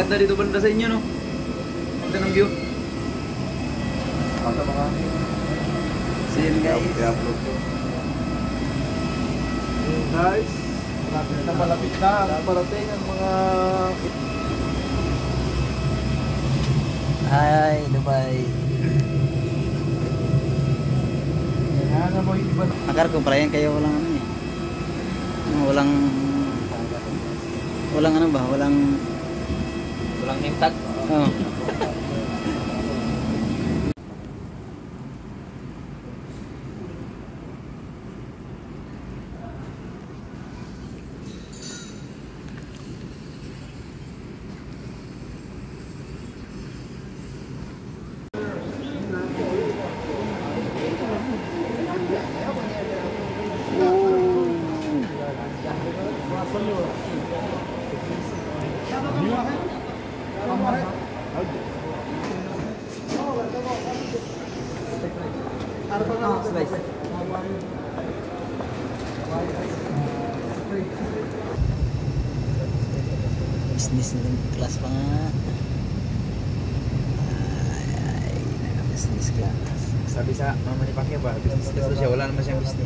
ganda dito banda sa inyo, no? Ganda ng view. Ano mga So yun guys. i-upload ko. Guys, malapit na parating ang mga Hi, Dubai. ano mo iba. Akar ko pala yan kayo walang ano eh. Walang ano ba? Walang hintag. Oh. Slice. Business class pa nga. Ay, business class. Sabi sa mama ni Pacquiao ba, business class daw siya, wala naman siyang business.